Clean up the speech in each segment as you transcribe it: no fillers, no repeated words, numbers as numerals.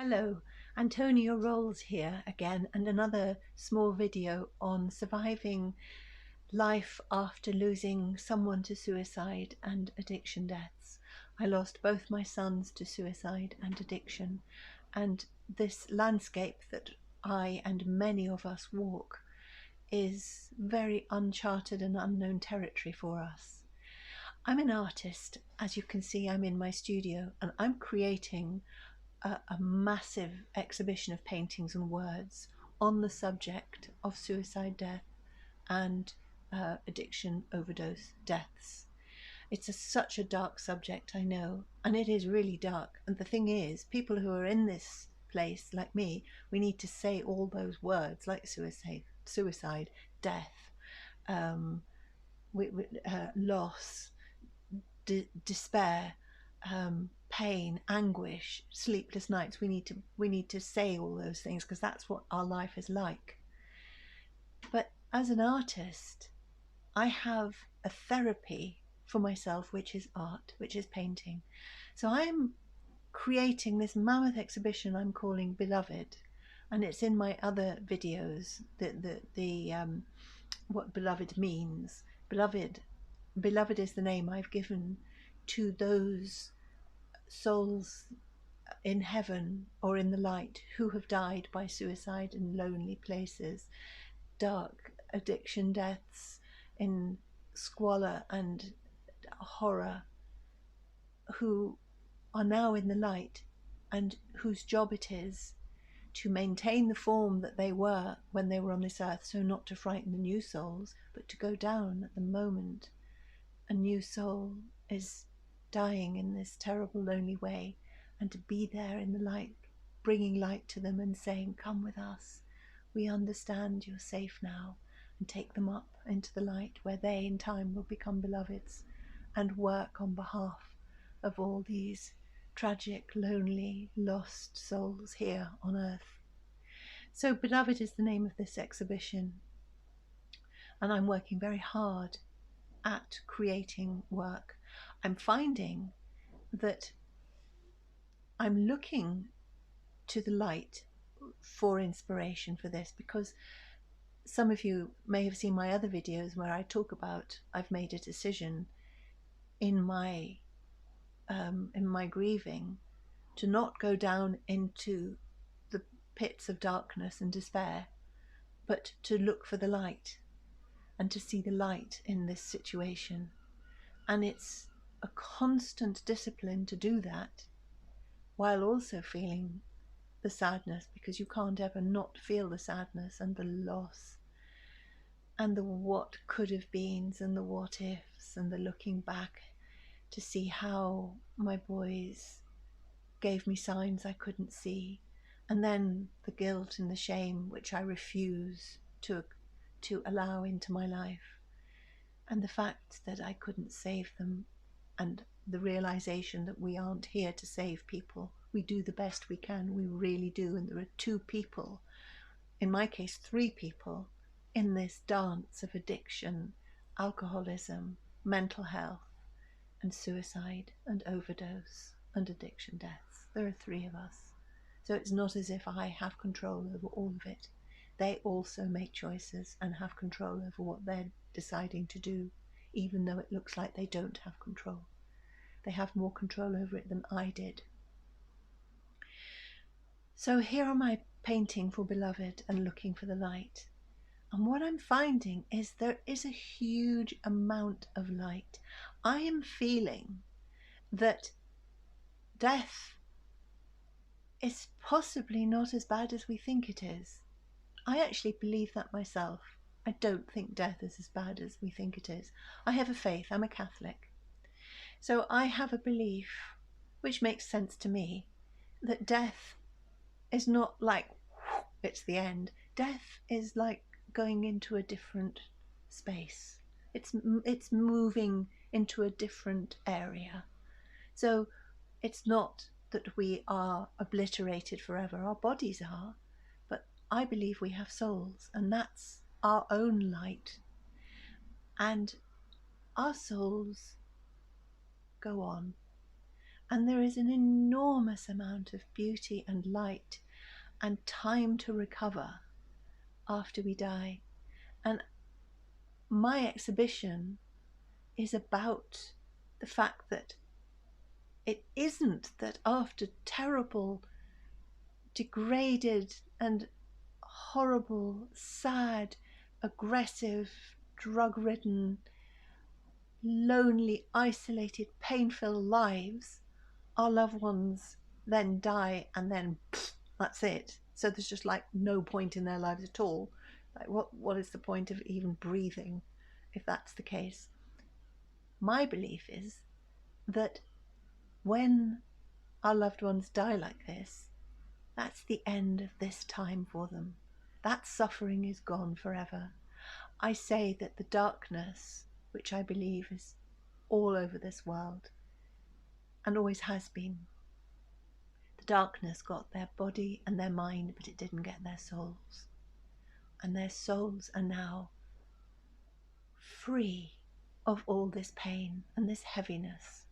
Hello, Antonia Rolls here again, and another small video on surviving life after losing someone to suicide and addiction deaths. I lost both my sons to suicide and addiction, and this landscape that I and many of us walk is very uncharted and unknown territory for us. I'm an artist. As you can see, I'm in my studio and I'm creating a massive exhibition of paintings and words on the subject of suicide death and addiction overdose deaths. It's such a dark subject, I know, and it is really dark. And the thing is, people who are in this place, like me, we need to say all those words like suicide, death, um, loss, despair, pain, anguish, sleepless nights. We need to say all those things because that's what our life is like. But as an artist, I have a therapy for myself, which is art, which is painting. So I'm creating this mammoth exhibition I'm calling Beloved, and it's in my other videos. What beloved means. Beloved is the name I've given to those souls in heaven or in the light who have died by suicide in lonely places, dark addiction deaths, in squalor and horror, who are now in the light and whose job it is to maintain the form that they were when they were on this earth, so not to frighten the new souls, but to go down at the moment a new soul is dying in this terrible lonely way, and to be there in the light, bringing light to them and saying, come with us, we understand, you're safe now, and take them up into the light where they in time will become beloveds and work on behalf of all these tragic, lonely, lost souls here on earth. So Beloved is the name of this exhibition, and I'm working very hard at creating work. I'm finding that I'm looking to the light for inspiration for this, because some of you may have seen my other videos where I talk about I've made a decision in my grieving to not go down into the pits of darkness and despair, but to look for the light and to see the light in this situation. And it's a constant discipline to do that while also feeling the sadness, because you can't ever not feel the sadness and the loss and the what could have beens and the what ifs and the looking back to see how my boys gave me signs I couldn't see, and then the guilt and the shame which I refuse to allow into my life, and the fact that I couldn't save them, and the realization that we aren't here to save people. We do the best we can, we really do, and there are two people, in my case 3 people, in this dance of addiction, alcoholism, mental health, and suicide and overdose and addiction deaths. There are 3 of us. So it's not as if I have control over all of it. They also make choices and have control over what they're deciding to do, even though it looks like they don't have control. They have more control over it than I did. So here are my painting for Beloved and looking for the light. And what I'm finding is there is a huge amount of light. I am feeling that death is possibly not as bad as we think it is. I actually believe that myself. I don't think death is as bad as we think it is. I have a faith, I'm a Catholic. So I have a belief, which makes sense to me, that death is not like, it's the end. Death is like going into a different space. It's moving into a different area. So it's not that we are obliterated forever. Our bodies are, but I believe we have souls, and that's our own light. And our souls go on, And there is an enormous amount of beauty and light and time to recover after we die. And my exhibition is about the fact that it isn't that after terrible, degraded and horrible, sad, aggressive, drug-ridden, lonely, isolated, pain-filled lives, our loved ones then die and then that's it. So there's just like no point in their lives at all. Like what is the point of even breathing if that's the case? My belief is that when our loved ones die like this, that's the end of this time for them. That suffering is gone forever. I say that the darkness, which I believe is all over this world and always has been, the darkness got their body and their mind, but it didn't get their souls. And their souls are now free of all this pain and this heaviness.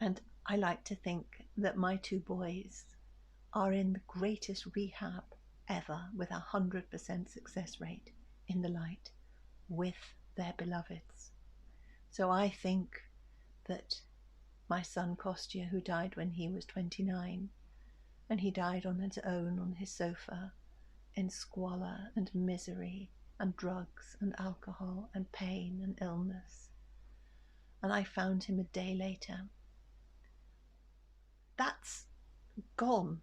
And I like to think that my two boys are in the greatest rehab ever, with 100% success rate in the light with their beloveds. So I think that my son Kostya, who died when he was 29, and he died on his own on his sofa in squalor and misery and drugs and alcohol and pain and illness, and I found him a day later. That's gone.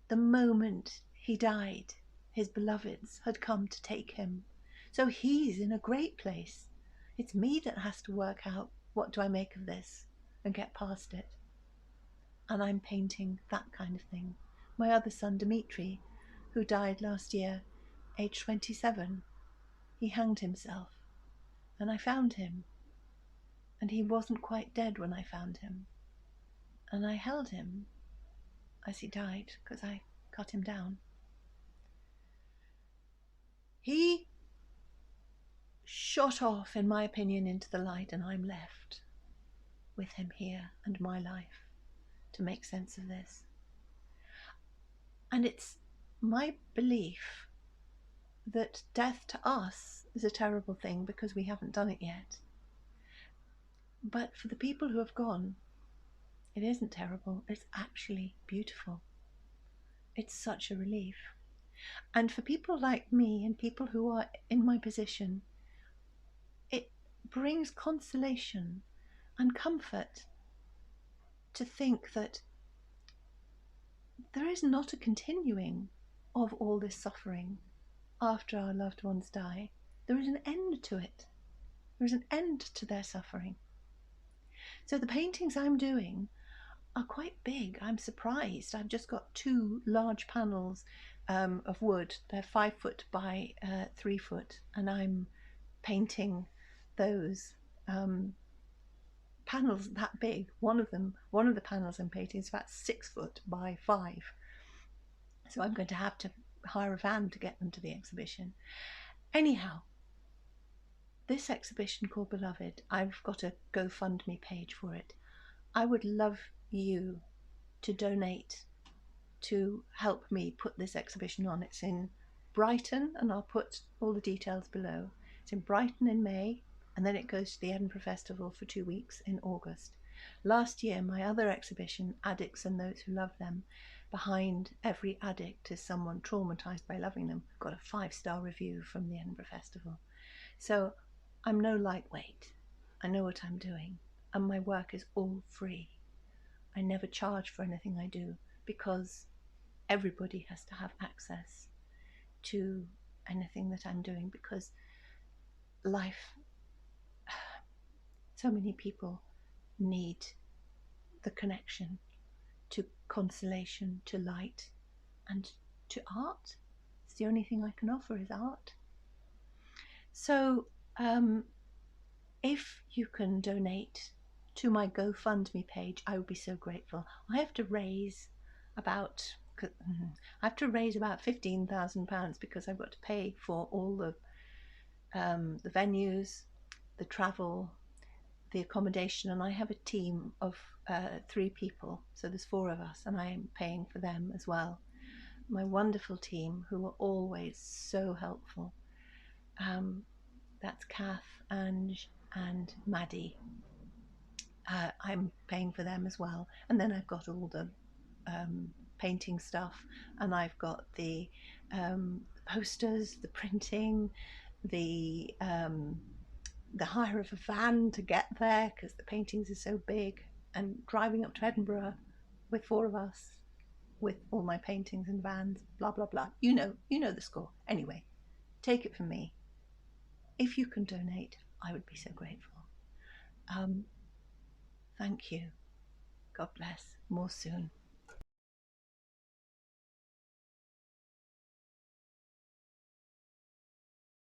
The moment he died, his beloveds had come to take him. So he's in a great place. It's me that has to work out, what do I make of this, and get past it. And I'm painting that kind of thing. My other son, Dmitri, who died last year, age 27, he hanged himself. And I found him. And he wasn't quite dead when I found him. And I held him as he died, because I cut him down. He shot off, in my opinion, into the light, and I'm left with him here and my life to make sense of this. And it's my belief that death to us is a terrible thing because we haven't done it yet. But for the people who have gone, it isn't terrible, it's actually beautiful. It's such a relief. And for people like me and people who are in my position, it brings consolation and comfort to think that there is not a continuing of all this suffering after our loved ones die. There is an end to it. There is an end to their suffering. So the paintings I'm doing are quite big. I'm surprised. I've just got 2 large panels of wood. They're 5 foot by 3 foot, and I'm painting those panels that big. One of the panels I'm painting is about 6 foot by 5. So I'm going to have to hire a van to get them to the exhibition. Anyhow, this exhibition called Beloved, I've got a GoFundMe page for it. I would love you to donate to help me put this exhibition on. It's in Brighton, and I'll put all the details below. It's in Brighton in May, and then it goes to the Edinburgh Festival for 2 weeks in August. Last year, my other exhibition, Addicts and Those Who Love Them, behind every addict is someone traumatized by loving them, got a 5-star review from the Edinburgh Festival. So I'm no lightweight. I know what I'm doing, and my work is all free. I never charge for anything I do because everybody has to have access to anything that I'm doing, because life, so many people need the connection to consolation, to light, and to art. It's the only thing I can offer is art. So if you can donate to my GoFundMe page, I would be so grateful. I have to raise about £15,000 because I've got to pay for all the venues, the travel, the accommodation, and I have a team of 3 people, so there's 4 of us, and I am paying for them as well. My wonderful team, who are always so helpful. That's Kath, Ange, and Maddie. I'm paying for them as well. And then I've got all the painting stuff, and I've got the posters, the printing, the hire of a van to get there because the paintings are so big, and driving up to Edinburgh with 4 of us with all my paintings and vans, blah blah blah. You know the score. Anyway, take it from me. If you can donate, I would be so grateful. Thank you. God bless. More soon.